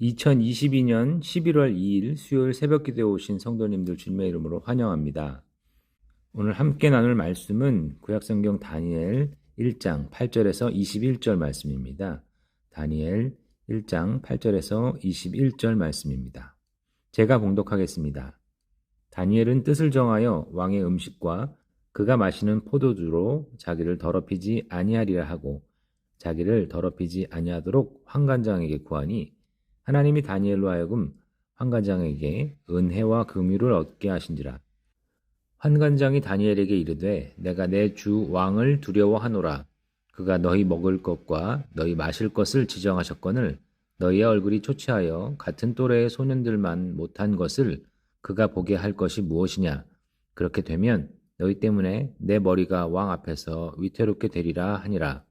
2022년 11월 2일 수요일 새벽기도에 오신 성도님들 주님의 이름으로 환영합니다. 오늘 함께 나눌 말씀은 구약성경 다니엘 1장 8절에서 21절 말씀입니다. 다니엘 1장 8절에서 21절 말씀입니다. 제가 봉독하겠습니다. 다니엘은 뜻을 정하여 왕의 음식과 그가 마시는 포도주로 자기를 더럽히지 아니하리라 하고 자기를 더럽히지 아니하도록 환관장에게 구하니 하나님이 다니엘로 하여금 환관장에게 은혜와 긍휼을 얻게 하신지라. 환관장이 다니엘에게 이르되 내가 내 주 왕을 두려워하노라. 그가 너희 먹을 것과 너희 마실 것을 지정하셨거늘 너희의 얼굴이 초췌하여 같은 또래의 소년들만 못한 것을 그가 보게 할 것이 무엇이냐. 그렇게 되면 너희 때문에 내 머리가 왕 앞에서 위태롭게 되리라 하니라.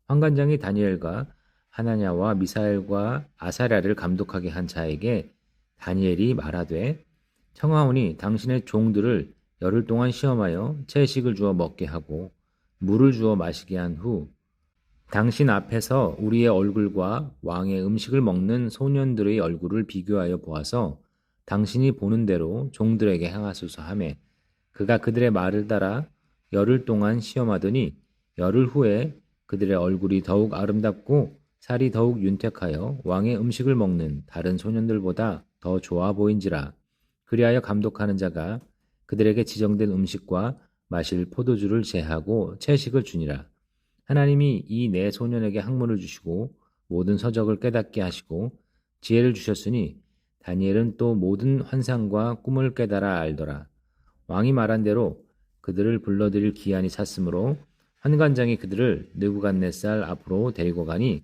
환관장이 다니엘과 하나냐와 미사엘과 아사랴를 감독하게 한 자에게 다니엘이 말하되 청하오니 당신의 종들을 열흘 동안 시험하여 채식을 주어 먹게 하고 물을 주어 마시게 한 후 당신 앞에서 우리의 얼굴과 왕의 음식을 먹는 소년들의 얼굴을 비교하여 보아서 당신이 보는 대로 종들에게 행하소서 하매 그가 그들의 말을 따라 열흘 동안 시험하더니 열흘 후에 그들의 얼굴이 더욱 아름답고 살이 더욱 윤택하여 왕의 음식을 먹는 다른 소년들보다 더 좋아 보인지라. 그리하여 감독하는 자가 그들에게 지정된 음식과 마실 포도주를 제하고 채식을 주니라. 하나님이 이 네 소년에게 학문을 주시고 모든 서적을 깨닫게 하시고 지혜를 주셨으니 다니엘은 또 모든 환상과 꿈을 깨달아 알더라. 왕이 말한 대로 그들을 불러들일 기한이 찼으므로 환관장이 그들을 느부갓네살 앞으로 데리고 가니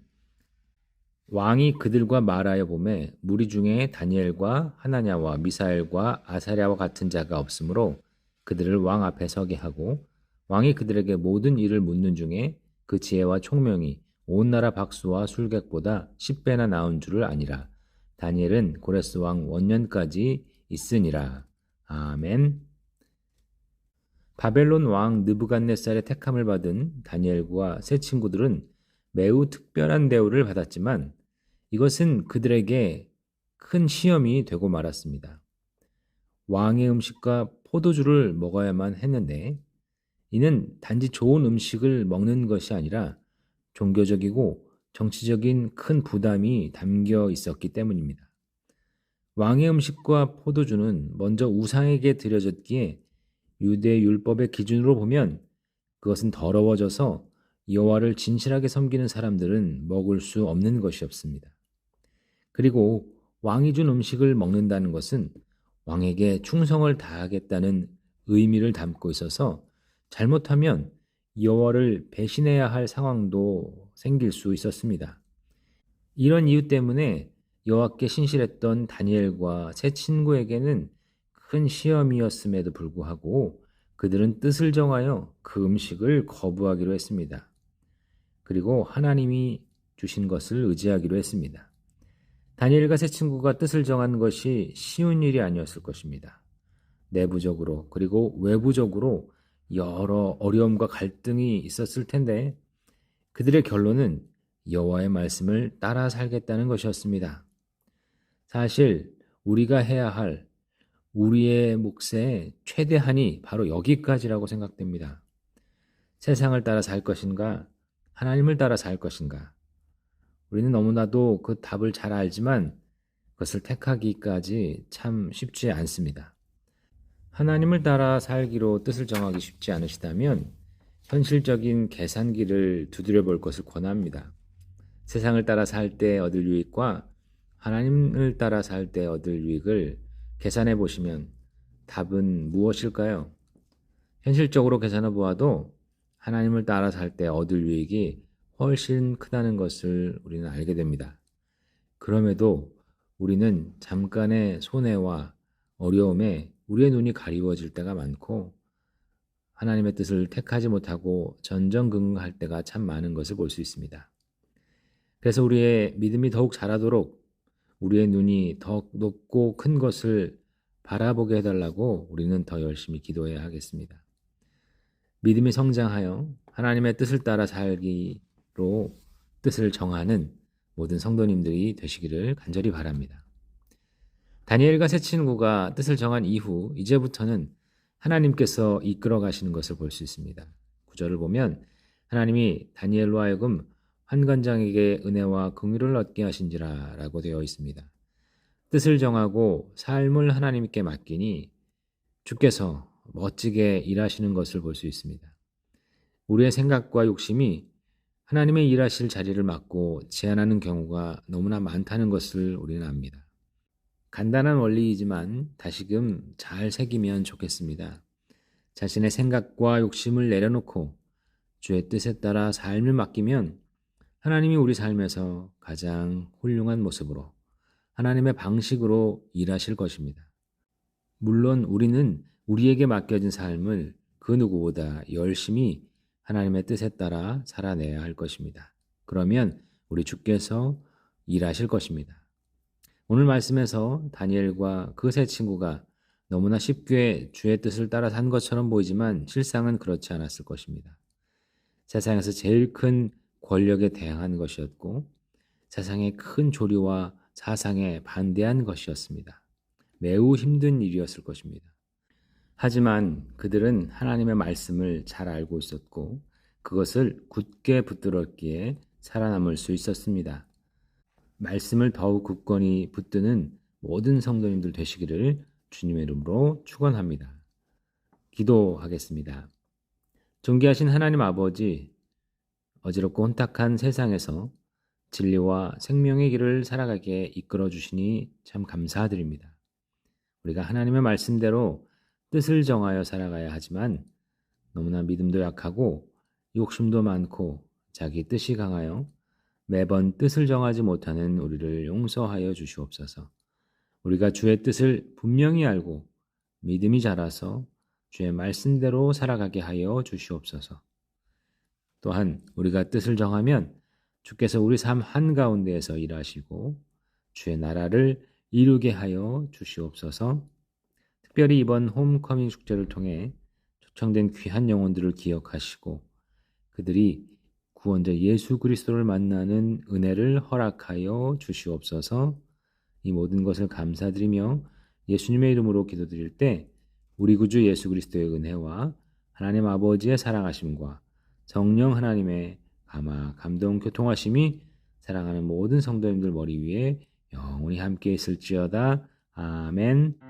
왕이 그들과 말하여 보매 무리 중에 다니엘과 하나냐와 미사엘과 아사랴와 같은 자가 없으므로 그들을 왕 앞에 서게 하고 왕이 그들에게 모든 일을 묻는 중에 그 지혜와 총명이 온 나라 박수와 술객보다 10배나 나은 줄을 아니라. 다니엘은 고레스 왕 원년까지 있으니라. 아멘. 바벨론 왕 느부갓네살의 택함을 받은 다니엘과 세 친구들은 매우 특별한 대우를 받았지만 이것은 그들에게 큰 시험이 되고 말았습니다. 왕의 음식과 포도주를 먹어야만 했는데 이는 단지 좋은 음식을 먹는 것이 아니라 종교적이고 정치적인 큰 부담이 담겨 있었기 때문입니다. 왕의 음식과 포도주는 먼저 우상에게 드려졌기에 유대 율법의 기준으로 보면 그것은 더러워져서 여호와를 진실하게 섬기는 사람들은 먹을 수 없는 것이었습니다. 그리고 왕이 준 음식을 먹는다는 것은 왕에게 충성을 다하겠다는 의미를 담고 있어서 잘못하면 여호와를 배신해야 할 상황도 생길 수 있었습니다. 이런 이유 때문에 여호와께 신실했던 다니엘과 세 친구에게는 큰 시험이었음에도 불구하고 그들은 뜻을 정하여 그 음식을 거부하기로 했습니다. 그리고 하나님이 주신 것을 의지하기로 했습니다. 다니엘과 세 친구가 뜻을 정한 것이 쉬운 일이 아니었을 것입니다. 내부적으로 그리고 외부적으로 여러 어려움과 갈등이 있었을 텐데 그들의 결론은 여호와의 말씀을 따라 살겠다는 것이었습니다. 사실 우리가 해야 할 우리의 몫의 최대한이 바로 여기까지라고 생각됩니다. 세상을 따라 살 것인가? 하나님을 따라 살 것인가? 우리는 너무나도 그 답을 잘 알지만 그것을 택하기까지 참 쉽지 않습니다. 하나님을 따라 살기로 뜻을 정하기 쉽지 않으시다면 현실적인 계산기를 두드려 볼 것을 권합니다. 세상을 따라 살 때 얻을 유익과 하나님을 따라 살 때 얻을 유익을 계산해 보시면 답은 무엇일까요? 현실적으로 계산해 보아도 하나님을 따라 살 때 얻을 유익이 훨씬 크다는 것을 우리는 알게 됩니다. 그럼에도 우리는 잠깐의 손해와 어려움에 우리의 눈이 가리워질 때가 많고 하나님의 뜻을 택하지 못하고 전전긍긍할 때가 참 많은 것을 볼 수 있습니다. 그래서 우리의 믿음이 더욱 자라도록 우리의 눈이 더 높고 큰 것을 바라보게 해달라고 우리는 더 열심히 기도해야 하겠습니다. 믿음이 성장하여 하나님의 뜻을 따라 살기로 뜻을 정하는 모든 성도님들이 되시기를 간절히 바랍니다. 다니엘과 세 친구가 뜻을 정한 이후 이제부터는 하나님께서 이끌어 가시는 것을 볼 수 있습니다. 구절을 보면 하나님이 다니엘로 하여금 환관장에게 은혜와 긍휼을 얻게 하신지라 라고 되어 있습니다. 뜻을 정하고 삶을 하나님께 맡기니 주께서 멋지게 일하시는 것을 볼 수 있습니다. 우리의 생각과 욕심이 하나님의 일하실 자리를 막고 제한하는 경우가 너무나 많다는 것을 우리는 압니다. 간단한 원리이지만 다시금 잘 새기면 좋겠습니다. 자신의 생각과 욕심을 내려놓고 주의 뜻에 따라 삶을 맡기면 하나님이 우리 삶에서 가장 훌륭한 모습으로 하나님의 방식으로 일하실 것입니다. 물론 우리는 우리에게 맡겨진 삶을 그 누구보다 열심히 하나님의 뜻에 따라 살아내야 할 것입니다. 그러면 우리 주께서 일하실 것입니다. 오늘 말씀에서 다니엘과 그 세 친구가 너무나 쉽게 주의 뜻을 따라 산 것처럼 보이지만 실상은 그렇지 않았을 것입니다. 세상에서 제일 큰 권력에 대항한 것이었고 세상의 큰 조리와 사상에 반대한 것이었습니다. 매우 힘든 일이었을 것입니다. 하지만 그들은 하나님의 말씀을 잘 알고 있었고 그것을 굳게 붙들었기에 살아남을 수 있었습니다. 말씀을 더욱 굳건히 붙드는 모든 성도님들 되시기를 주님의 이름으로 축원합니다. 기도하겠습니다. 존귀하신 하나님 아버지, 어지럽고 혼탁한 세상에서 진리와 생명의 길을 살아가게 이끌어 주시니 참 감사드립니다. 우리가 하나님의 말씀대로 뜻을 정하여 살아가야 하지만 너무나 믿음도 약하고 욕심도 많고 자기 뜻이 강하여 매번 뜻을 정하지 못하는 우리를 용서하여 주시옵소서. 우리가 주의 뜻을 분명히 알고 믿음이 자라서 주의 말씀대로 살아가게 하여 주시옵소서. 또한 우리가 뜻을 정하면 주께서 우리 삶 한가운데에서 일하시고 주의 나라를 이루게 하여 주시옵소서. 특별히 이번 홈커밍 축제를 통해 초청된 귀한 영혼들을 기억하시고 그들이 구원자 예수 그리스도를 만나는 은혜를 허락하여 주시옵소서. 이 모든 것을 감사드리며 예수님의 이름으로 기도드릴 때 우리 구주 예수 그리스도의 은혜와 하나님 아버지의 사랑하심과 성령 하나님의 감동 교통하심이 사랑하는 모든 성도님들 머리 위에 영원히 함께 있을지어다. 아멘.